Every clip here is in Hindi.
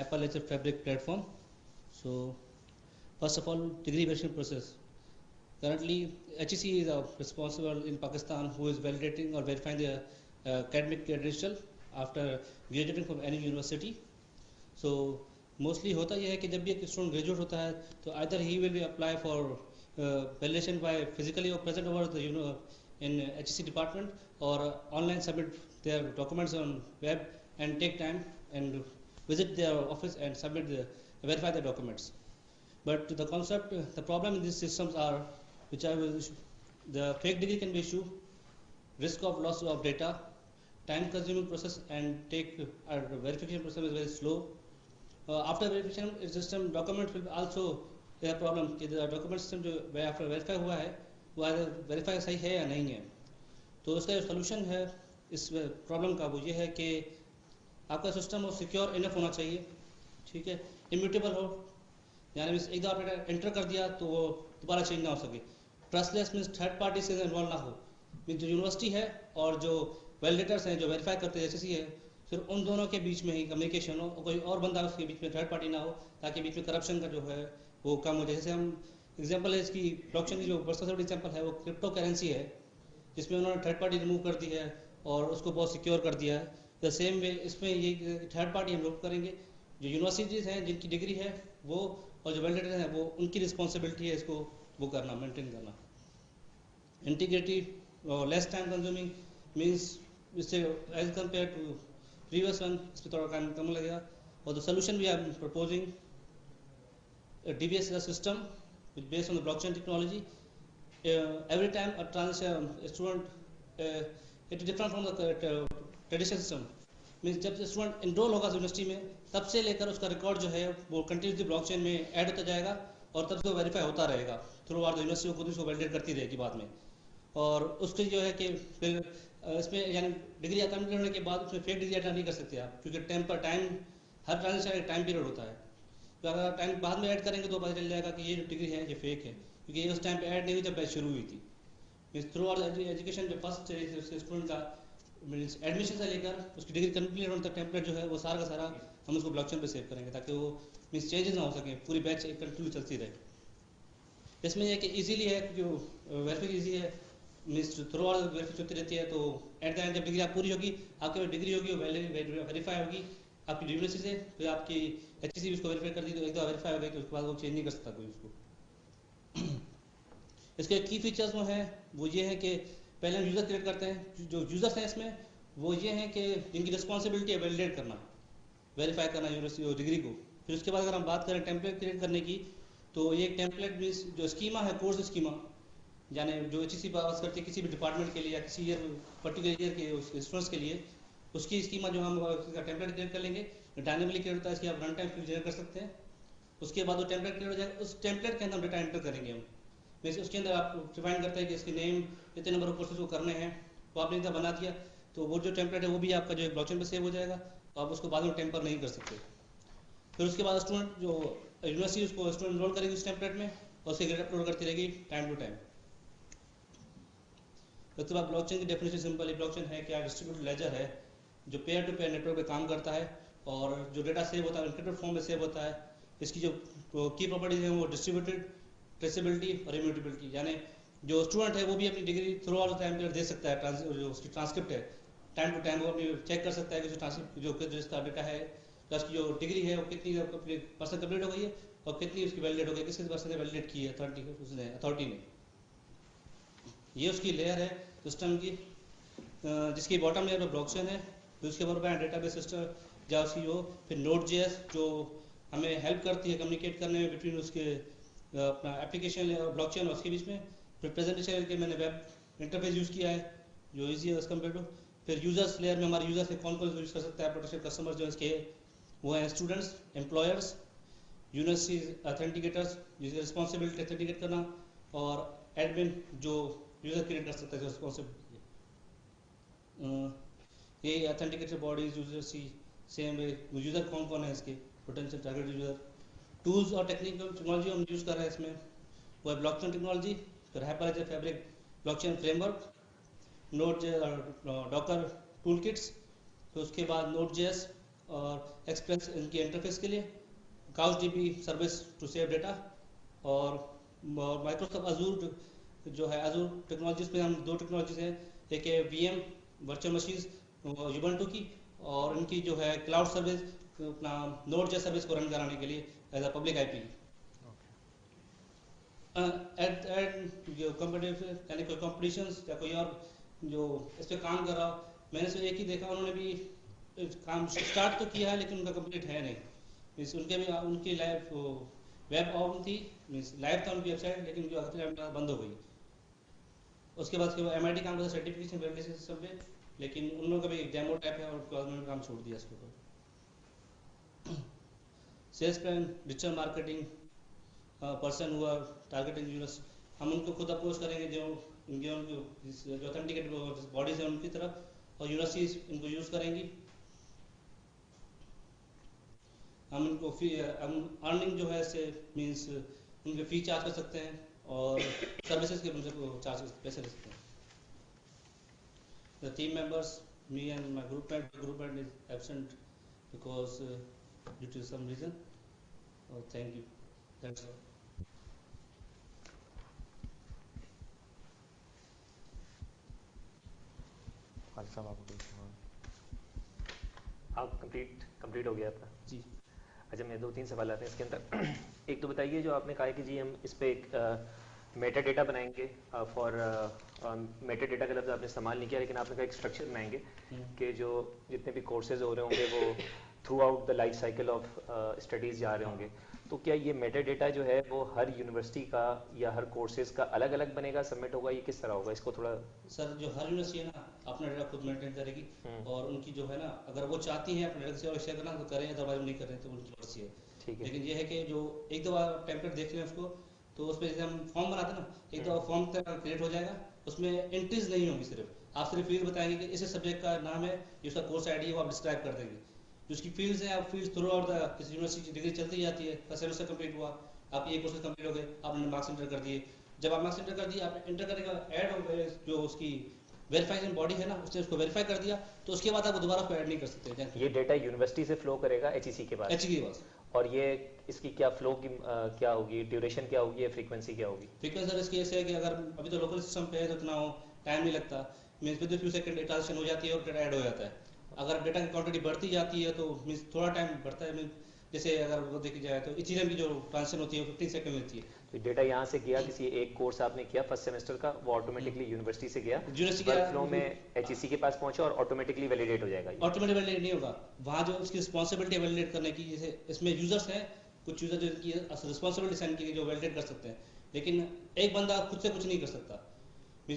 Hyperledger Fabric platform. So, first of all, degree verification process. Currently, HEC is responsible in Pakistan who is validating or verifying the academic credential after graduating from any university. So, mostly होता यह है कि जब भी एक स्टूडेंट ग्रेजुएट होता है तो either he will be apply for validation by physically or present over the in HEC department or online submit their documents on web and take time and visit their office and submit verify the documents. But the concept, the problem in these systems are which I will issue. The fake degree can be issued, risk of loss of data, time consuming process and take verification process is very slow. After verification system documents will also a problem कि the document system जो after verify हुआ है वो verify सही है या नहीं है. तो उसका जो solution है इस problem का वो ये है कि आपका सिस्टम वो सिक्योर इनफ होना चाहिए, ठीक है, इम्यूटेबल हो, यानी एक बार आपने एंटर कर दिया तो वो दोबारा चेंज ना हो सके, ट्रस्टलेस मीन्स थर्ड पार्टी से इन्वॉल्व ना हो, मीन्स जो यूनिवर्सिटी है और जो वैलिडेटर्स हैं जो वेरीफाई करते हैं HEC है फिर उन दोनों के बीच में ही कम्युनिकेशन हो और कोई और बंदा उसके बीच में थर्ड पार्टी ना हो ताकि बीच में करप्शन का जो है वो कम हो जाए. जैसे हम एग्जांपल है इसकी ब्लॉकचेन की जो पर्सनल एग्जांपल है वो क्रिप्टो करेंसी है जिसमें उन्होंने थर्ड पार्टी रिमूव कर दी है और उसको बहुत सिक्योर कर दिया है. द सेम वे इसमें ये थर्ड पार्टी हम लोग करेंगे, जो यूनिवर्सिटीज़ हैं जिनकी डिग्री है वो और जो वैलिडेटर हैं वो उनकी रिस्पॉन्सिबिलिटी है इसको वो करना, मेंटेन करना. इंटीग्रिटी और लेस टाइम कंज्यूमिंग मीन्स इससे as compare to previous one इस पर थोड़ा टाइम कम लगेगा. और the solution we are proposing DBS is a system which based on the blockchain technology. Every time a transition student it is different from the traditional system. Means जब स्टूडेंट इनरोल होगा यूनिवर्सिटी में तब से लेकर उसका रिकॉर्ड जो है वो कंटिन्यूसली ब्लॉकचेन में ऐड होता जाएगा और तब से वो वेरीफाई होता रहेगा थ्रू आर द यूनिवर्सिटी खुद उसको वैलिडेट करती रहेगी बाद में. और उसके जो है कि फिर इसमें यानी डिग्री कंप्लीट होने के बाद उसमें फेक डिग्री अटैम्प्ट नहीं कर सकते आप क्योंकि टाइम हर ट्रांजेक्शन एक टाइम पीरियड होता है. तो अगर टाइम बाद में ऐड करेंगे तो पता चल जाएगा कि ये जो डिग्री है ये फेक है क्योंकि ये उस टाइम पे ऐड नहीं हुई जब बैच शुरू हुई थी. मीन्स थ्रू आर एजुकेशन जो फर्स्ट स्टूडेंट का मीन्स एडमिशन से लेकर उसकी डिग्री कंप्लीट होने तक टेम्पलेट जो है वो सारा का सारा हम उसको ब्लॉकचेन पे सेव करेंगे ताकि वो मीन्स चेंजेस ना हो सकें, पूरी बैच एक कंटिन्यू चलती रहे. इसमें यह कि इजीली है क्योंकि वेरीफाई इजी है, मीन्स थ्रू आउट वेरीफाई चलती रहती है. तो एट द एंड जब डिग्री आप पूरी होगी आपके पास डिग्री होगी वो वेरीफाई होगी आपकी यूनिवर्सिटी से, फिर आपकी HEC भी उसको वेरीफाई कर दी तो एक बार वेरीफाई हो गई तो उसके बाद वो चेंज नहीं कर सकता कोई उसको. इसके की फीचर्स वो हैं वो ये है कि पहले हम यूज़र क्रिएट करते हैं, जो यूज़र्स हैं इसमें वो ये हैं कि जिनकी रिस्पॉन्सिबिलिटी है वैलिडेट करना, वेरीफाई करना यूनिवर्सिटी डिग्री को. फिर उसके बाद अगर हम बात करें टेम्पलेट क्रिएट करने की तो ये टेम्पलेट भी जो स्कीमा है कोर्स स्कीमा यानी जो HEC पास करती है किसी भी डिपार्टमेंट के लिए या किसी ईयर पर्टिकुलर ईयर के स्टूडेंट्स के लिए उसकी स्कीमा जो हम टेम्पलेट क्रिएट कर लेंगे डायनेमिकली क्रिएट होता है, इसकी आप रन टाइम जनरेट कर सकते हैं. उसके बाद वो टेम्पलेट क्रिएट हो जाएगा, उस टेम्पलेट के अंदर हम डेटा एंटर करेंगे हम. वैसे उसके अंदर आप डिफाइन करते हैं कि इसके नेम इतने नंबर ऑफ कोर्सेज को करने हैं तो आपने इतना बना दिया तो वो जो टेम्पलेट है वो भी आपका जो है ब्लॉकचेन पे सेव हो जाएगा तो आप उसको बाद में टेम्पर नहीं कर सकते. फिर उसके बाद स्टूडेंट जो यूनिवर्सिटी उसको स्टूडेंट इनरोल करेगी उस टेम्पलेट में और उसके ग्रेड अपलोड करती रहेगी टाइम टू टाइम. उसके बाद ब्लॉकचेन की डेफिनेशन सिंपल है, ब्लॉकचेन है क्या डिस्ट्रीब्यूटेड लेजर है जो पेयर टू पेयर नेटवर्क पे काम करता है और जो डेटा सेव होता है एन्क्रिप्टेड फॉर्म में सेव होता है. इसकी जो की प्रॉपर्टीज हैं वो डिस्ट्रीब्यूटेड, ट्रेसेबिलिटी और इम्यूटेबिलिटी, यानी जो स्टूडेंट है वो भी अपनी degree throughout time period दे सकता है, जो उसकी ट्रांसक्रिप्ट है टाइम टू टाइम वो अपनी चेक कर सकता है कि ट्रांसक्रिप्ट जो जिसका डेटा है प्लस की जो डिग्री है वो कितनी परसेंट कम्प्लीट हो गई है और कितनी उसकी वैलिडेट हो गई, किस परसेंट वैलिडेट की है अथॉरिटी ने. ये उसकी लेयर है सिस्टम की जिसकी बॉटम लेयर में ब्लॉकचेन है. फिर उसके बाद डेटाबेस सिस्टम जावास्क्रिप्ट हो, फिर Node.js जो हमें हेल्प करती है कम्युनिकेट करने में बिटवीन उसके अपना एप्लीकेशन और ब्लॉकचेन और उसके बीच में. फिर प्रेजेंटेशन के मैंने वेब इंटरफेस यूज़ किया है जो इजी है एज कम्पेयर टू. फिर यूजर्स लेयर में हमारे यूजर्स कौन कौन यूज़ कर सकता है, पोटेंशियल कस्टमर्स जो इसके वो हैं स्टूडेंट्स, एम्प्लॉयर्स, यूनिवर्सिटी अथेंटिकेटर्स जिसकी रिस्पॉन्सिबिलिटी अथेंटिकेट करना और एडमिन जो यूज़र क्रिएट कर सकता है जो रिस्पॉन्सिबिलिटी. ये authenticated bodies user see same way user कौन कौन है इसके पोटेंशियल टारगेट यूज़र. टूल्स और टेक्नोलॉजी हम यूज़ कर रहे हैं इसमें वो है ब्लॉकचेन टेक्नोलॉजी, फिर hyperledger fabric blockchain framework, Node.js docker tool kits, फिर उसके बाद Node.js और एक्सप्रेस इनकी इंटरफेस के लिए, काउचडीबी सर्विस टू सेव डेटा, और माइक्रोसॉफ्ट अजूर जो है, अजूर टेक्नोलॉजीज में हम दो टेक्नोलॉजीज हैं, एक है वीएम वर्चुअल मशीन यूबंटू की, और इनकी जो है क्लाउड सर्विस अपना नोड जेएस सर्विस को रन कराने के लिए as a public IP. At जो कॉम्पिटिटिव यानी कोई कॉम्पिटिशन्स या कोई और जो इस पर काम कर रहा हो, मैंने सिर्फ एक ही देखा, उन्होंने भी काम स्टार्ट तो किया है लेकिन उनका कंप्लीट है नहीं। मीन्स उनके भी उनकी लाइव वेब ऑन थी, मीन्स लाइव था उनकी वेबसाइट, लेकिन जो बंद हो गई। उसके बाद MIT काम करता सर्टिफिकेशन वेरिफिकेशन सिस्टम पे, लेकिन उन लोगों का भी डेमो टाइप है और उसके बाद उन्होंने काम छोड़ दिया इसके ऊपर। Sales plan, digital marketing person हुआ टारगेटिंग यूजर्स, हम उनको खुद अप्रोच करेंगे जो ऑथेंटिकेट बॉडीज है उनकी तरफ, और यूनिवर्सिटीज इनको यूज करेंगी। हम इनको हम अर्निंग जो है इससे मीन्स उनके फी चार्ज कर सकते हैं और सर्विसेज के उनसे चार्ज पैसे ले सकते हैं। The team members, me and my group head is absent because due to some reason. Oh, thank you. That's all. आप कंप्लीट हो गया आपका जी। अच्छा, मैं 2-3 सवाल आते हैं इसके अंदर। एक तो बताइए, जो आपने कहा है कि जी हम इस पे एक मेटा डेटा बनाएंगे फॉर मेटा डेटा का लफ्ज़ आपने इस्तेमाल नहीं किया, लेकिन आपने कहा एक स्ट्रक्चर बनाएंगे कि जो जितने भी कोर्सेज हो रहे होंगे वो through out the life cycle of studies जा रहे होंगे। तो क्या ये मेटा डेटा जो है वो हर यूनिवर्सिटी का या हर कोर्सेज का अलग अलग बनेगा, सबमिट होगा, ये किस तरह होगा? इसको थोड़ा सर, जो हर यूनिवर्सिटी है ना अपना डेटा खुद मेंटेन करेगी, और उनकी जो है ना अगर वो चाहती है अपने डेटा से और शेयर करना तो करें, अदरवाइज नहीं करें तो उनकी मर्जी है। ठीक है। लेकिन ये है कि जो एक दो बार टेम्पलेट देख लें उसको, तो उस पर जैसे हम फॉर्म बनाते हैं ना, एक दो फॉर्म क्रिएट हो जाएगा, उसमें एंट्रीज नहीं होंगी, सिर्फ आप सिर्फ फील्ड बताएंगे कि इस सब्जेक्ट का नाम है, ये उसका कोर्स आईडी है, वो आप डिस्क्राइब कर देंगे। जो उसकी फील्ड्स हैं, आप फील्ड्स थ्रू आउट किसी यूनिवर्सिटी की डिग्री चलती जाती है, फर्स्ट सेमेस्टर कंप्लीट हुआ, आप ये कोर्सेज कंप्लीट हो गए, आपने मार्क्स एंटर कर दिए। जब आप मार्क्स एंटर कर दिए, आपने एंटर करने का ऐड हो गए, जो उसकी वेरीफाइजेशन बॉडी है ना, उसने उसको वेरीफाई कर दिया, तो उसके बाद आप दोबारा उसको ऐड नहीं कर सकते। ये डेटा यूनिवर्सिटी से फ्लो करेगा एचईसी के पास? एचईसी के पास। और ये इसकी क्या फ्लो की क्या होगी, ड्यूरेशन क्या होगी, फ्रीक्वेंसी क्या होगी? फ्रीक्वेंसी सर इसकी ऐसे है कि अगर अभी तो लोकल सिस्टम पे है तो इतना टाइम नहीं लगता, means with few second transaction हो जाती है और डेटा ऐड हो जाता है। अगर डेटा की क्वांटिटी बढ़ती जाती है तो मीन्स थोड़ा टाइम बढ़ता है। जैसे अगर वो देखी जाए तो इथीरियम की जो ट्रांजेक्शन होती है 15 सेकंड लेती है। तो डेटा यहाँ से गया, किसी एक कोर्स आपने किया फर्स्ट सेमेस्टर का, वो ऑटोमेटिकली यूनिवर्सिटी से गया, यूनिवर्सिटी वर्क फ्लो में एचईसी के पास पहुंचा और ऑटोमेटिकली वैलिडेट हो जाएगा। ऑटोमेटिक वैलिडेट नहीं होगा, वहाँ जो उसकी रिस्पॉन्सिबिलिटी है वैलिडेट करने की, जैसे इसमें यूजर्स हैं, कुछ यूजर जो इनकी रिस्पॉन्सिबिलिटी साइन की जो वैलिडेट कर सकते हैं, लेकिन एक बंदा खुद से कुछ नहीं कर सकता।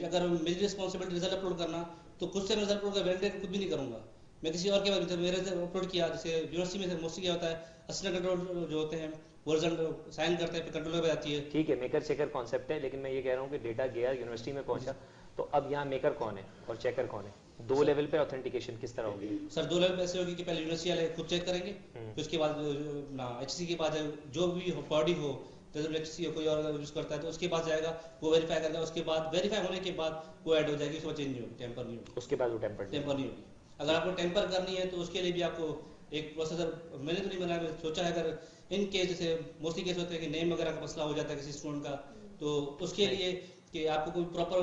अगर मेरी रिस्पॉन्सिबिलिटी रिजल्ट अपलोड करना, तो खुद से मैं रिजल्ट अपलोड कर वैलिडेट खुद भी नहीं करूँगा, मैं किसी और के बाद मेरे से अपलोड किया। जैसे यूनिवर्सिटी में मोस्टली क्या होता है, असिस्टेंट कंट्रोल जो होते हैं वो रिजल्ट साइन करते हैं, फिर कंट्रोलर पे जाती है। ठीक है, मेकर चेकर कॉन्सेप्ट है, लेकिन मैं ये कह रहा हूँ कि डेटा गया यूनिवर्सिटी में पहुंचा, तो अब यहाँ मेकर कौन है और चेकर कौन है? दो लेवल पे ऑथेंटिकेशन किस तरह होगी? सर, दो लेवल पे ऐसे होगी कि पहले यूनिवर्सिटी वाले खुद चेक करेंगे, फिर उसके बाद ना एचसी के पास जो भी बॉडी हो, एचसी कोई और यूज करता है तो उसके पास जाएगा, वो वेरीफाई करेगा, उसके बाद वेरीफाई होने के बाद वो ऐड हो जाएगी, उसके बाद चेंज नहीं होगी, टेम्पर नहीं होगी। उसके बाद वो टेम्पर नहीं होगी। अगर आपको टेम्पर करनी है तो उसके लिए भी आपको एक प्रोसेसर मैंने तो नहीं बनाया, सोचा है अगर इन केस जैसे मोस्टली केस होते हैं कि नेम वगैरह का मसला हो जाता है किसी स्टूडेंट का, तो उसके लिए कि आपको कोई प्रॉपर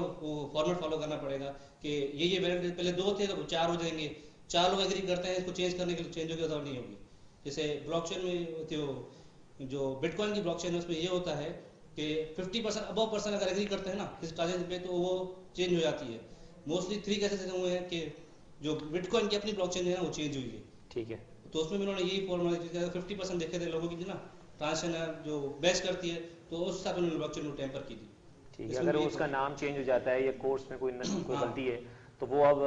फॉर्मेट फॉलो करना पड़ेगा कि ये वेरिएबल पहले 2 थे तो 4 हो जाएंगे, 4 लोग एग्री करते हैं इसको चेंज करने के लिए, चेंज होगी तो नहीं होगी। जैसे ब्लॉकचेन में तो जो बिटकॉइन की ब्लॉकचेन है उसमें ये होता है कि 50% अबव पर्सन अगर एग्री करते हैं ना किसी ट्रांजेक्शन पे तो वो चेंज हो जाती है। मोस्टली 3 केसेस हुए हैं कि जो बिटकॉइन की अपनी ब्लॉकचेन है ना वो चेंज हुई है। ठीक है, तो उसमें भी उन्होंने यही फॉर्मूला 50% देखे थे लोगों की ना ट्रांजेक्शन जो बेस्ट करती है, तो उस हिसाब से उन्होंने ब्लॉकचेन को टेम्पर की थी। ठीक है। अगर उसका नाम चेंज हो जाता है या कोर्स में कोई गलती है, तो वो अब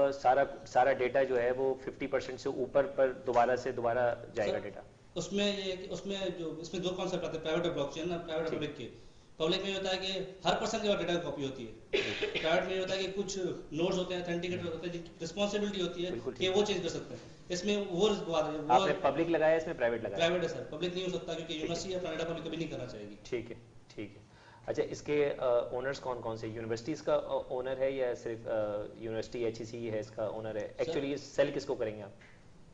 सारा डेटा जो है वो 50% से ऊपर पर दोबारा जाएगा डेटा। इसमें 2 कॉन्सेप्ट आते हैं, प्राइवेट और ब्लॉकचेन ना। प्राइवेट और पब्लिक के, पब्लिक में होता है कि हर पर्सन के पास डेटा कॉपी होती है, प्राइवेट में होता है कि कुछ नोड्स होते हैं, ऑथेंटिकेटर होते हैं जिनकी रिस्पॉन्सिबिलिटी होती है कि वो चेंज कर सकते हैं। इसमें वो आपने पब्लिक लगाया, इसमें प्राइवेट लगाया? प्राइवेट है सर, पब्लिक नहीं हो सकता क्योंकि यूनिवर्सिटी अपना डेटा पब्लिक कभी नहीं करना चाहेगी। ठीक है, ठीक है। अच्छा, इसके ओनर्स कौन कौन से? यूनिवर्सिटीज का ओनर है या सिर्फ यूनिवर्सिटी एचईसी है इसका ओनर है? एक्चुअली ये सेल किसको करेंगे आप?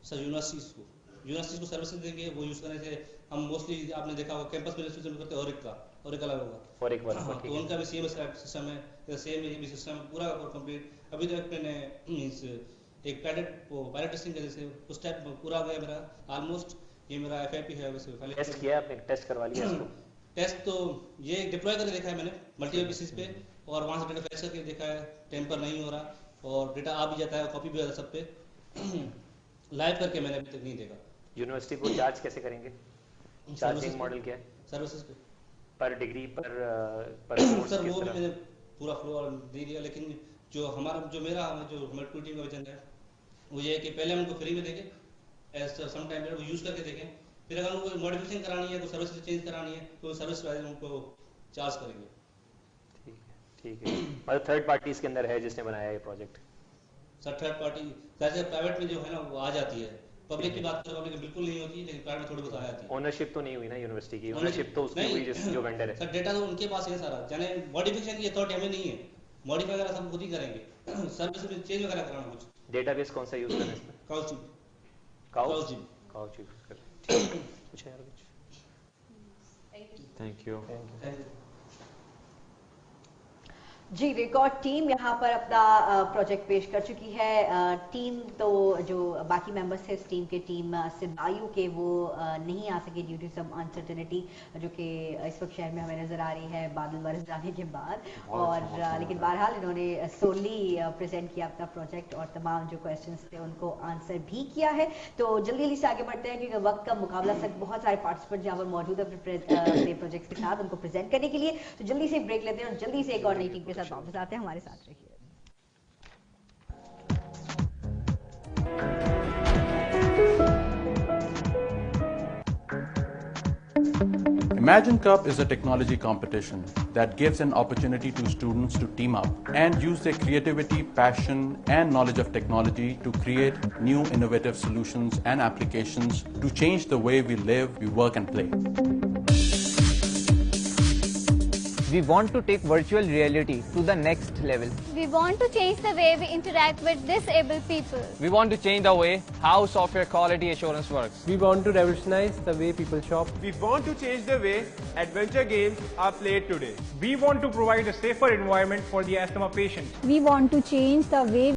सर यूनिवर्सिटीज को। यूनिवर्सिटीज को सर्विसेज देंगे वो यूज़ करने से हम मोस्टली आपने देखा होगा कैंपस प्लेसमेंट सिस्टम करते हैं और एक अलग होगा और एक बार तो उनका भी सेम सिस्टम है, सेम ये भी सिस्टम पूरा कंप्लीट अभी तक मैंने मीन्स एक पायलट टेस्टिंग का जैसे उस टाइप पूरा हो गया मेरा ऑलमोस्ट। ये मेरा FIP है वैसे टेस्ट किया आपने, टेस्ट करवा लिया इसको? टेस्ट तो ये डिप्लॉय करके देखा है मैंने मल्टीपल बेसिस पे और वहाँ से डेटा फैच करके देखा है, टेम्पर नहीं हो रहा और डेटा आ भी जाता है, कॉपी भी हो जाता है सब पे। लाइव करके मैंने अभी तक नहीं देखा। यूनिवर्सिटी को चार्ज कैसे करेंगे? चार्जिंग मॉडल क्या है? सर्विसेज पे पर डिग्री पर सर वो भी मैंने पूरा फ्लो दे दिया, लेकिन जो हमारे टू टीम का विजन है वो ये है कि पहले हम उनको फ्री में देंगे एज सम टाइम वो यूज़ करके देखें, फिर अगर उनको मॉडिफिकेशन करानी है कोई सर्विस चेंज करानी है तो सर्विस वाइज उनको चार्ज करेंगे। ठीक है मतलब थर्ड पार्टी इसके अंदर है जिसने बनाया ये प्रोजेक्ट? सर थर्ड पार्टी जैसे प्राइवेट में जो है ना वो आ जाती है, पब्लिक की बात करें पब्लिक में बिल्कुल नहीं होती, लेकिन प्राइवेट में थोड़ी बहुत आ जाती है। ओनरशिप तो नहीं हुई ना यूनिवर्सिटी की? ओनरशिप तो उसकी हुई जो वेंडर है। सर डेटा तो उनके पास है सारा, जाने मॉडिफिकेशन की अथॉरिटी हमें नहीं है, मॉडिफाई वगैरह सब खुद ही करेंगे, सर्विस में चेंज वगैरह कराना कुछ। डेटाबेस कौन सा यूज करना है इसमें? काउच यूज कर रहे हैं। कुछ है कुछ? Thank you. जी रिकॉर्ड टीम यहाँ पर अपना प्रोजेक्ट पेश कर चुकी है। टीम तो जो बाकी मेंबर्स थे इस टीम के टीम सिपाहियों के वो नहीं आ सके ड्यू टू सम अनसर्टेनिटी जो कि इस वक्त शहर में हमें नज़र आ रही है बादल बरस जाने के बाद, और लेकिन बहरहाल इन्होंने सोली प्रेजेंट किया अपना प्रोजेक्ट और तमाम जो क्वेश्चंस थे उनको आंसर भी किया है। तो जल्दी जल्दी से आगे बढ़ते हैं क्योंकि वक्त का मुकाबला सक बहुत सारे पार्टिसिपेंट जहाँ पर मौजूद है अपने प्रोजेक्ट्स के साथ उनको प्रेजेंट करने के लिए। तो जल्दी से ब्रेक लेते हैं और जल्दी से एक और नई टीम के साथ वापस आते हैं, हमारे साथ रहिए। Imagine Cup is a technology competition that gives an opportunity to students to team up and use their creativity, passion and knowledge of technology to create new innovative solutions and applications to change the way we live, we work and play. We want to take virtual reality to the next level. We want to change the way we interact with disabled people. We want to change the way how software quality assurance works. We want to revolutionize the way people shop. We want to change the way adventure games are played today. We want to provide a safer environment for the asthma patient. We want to change the way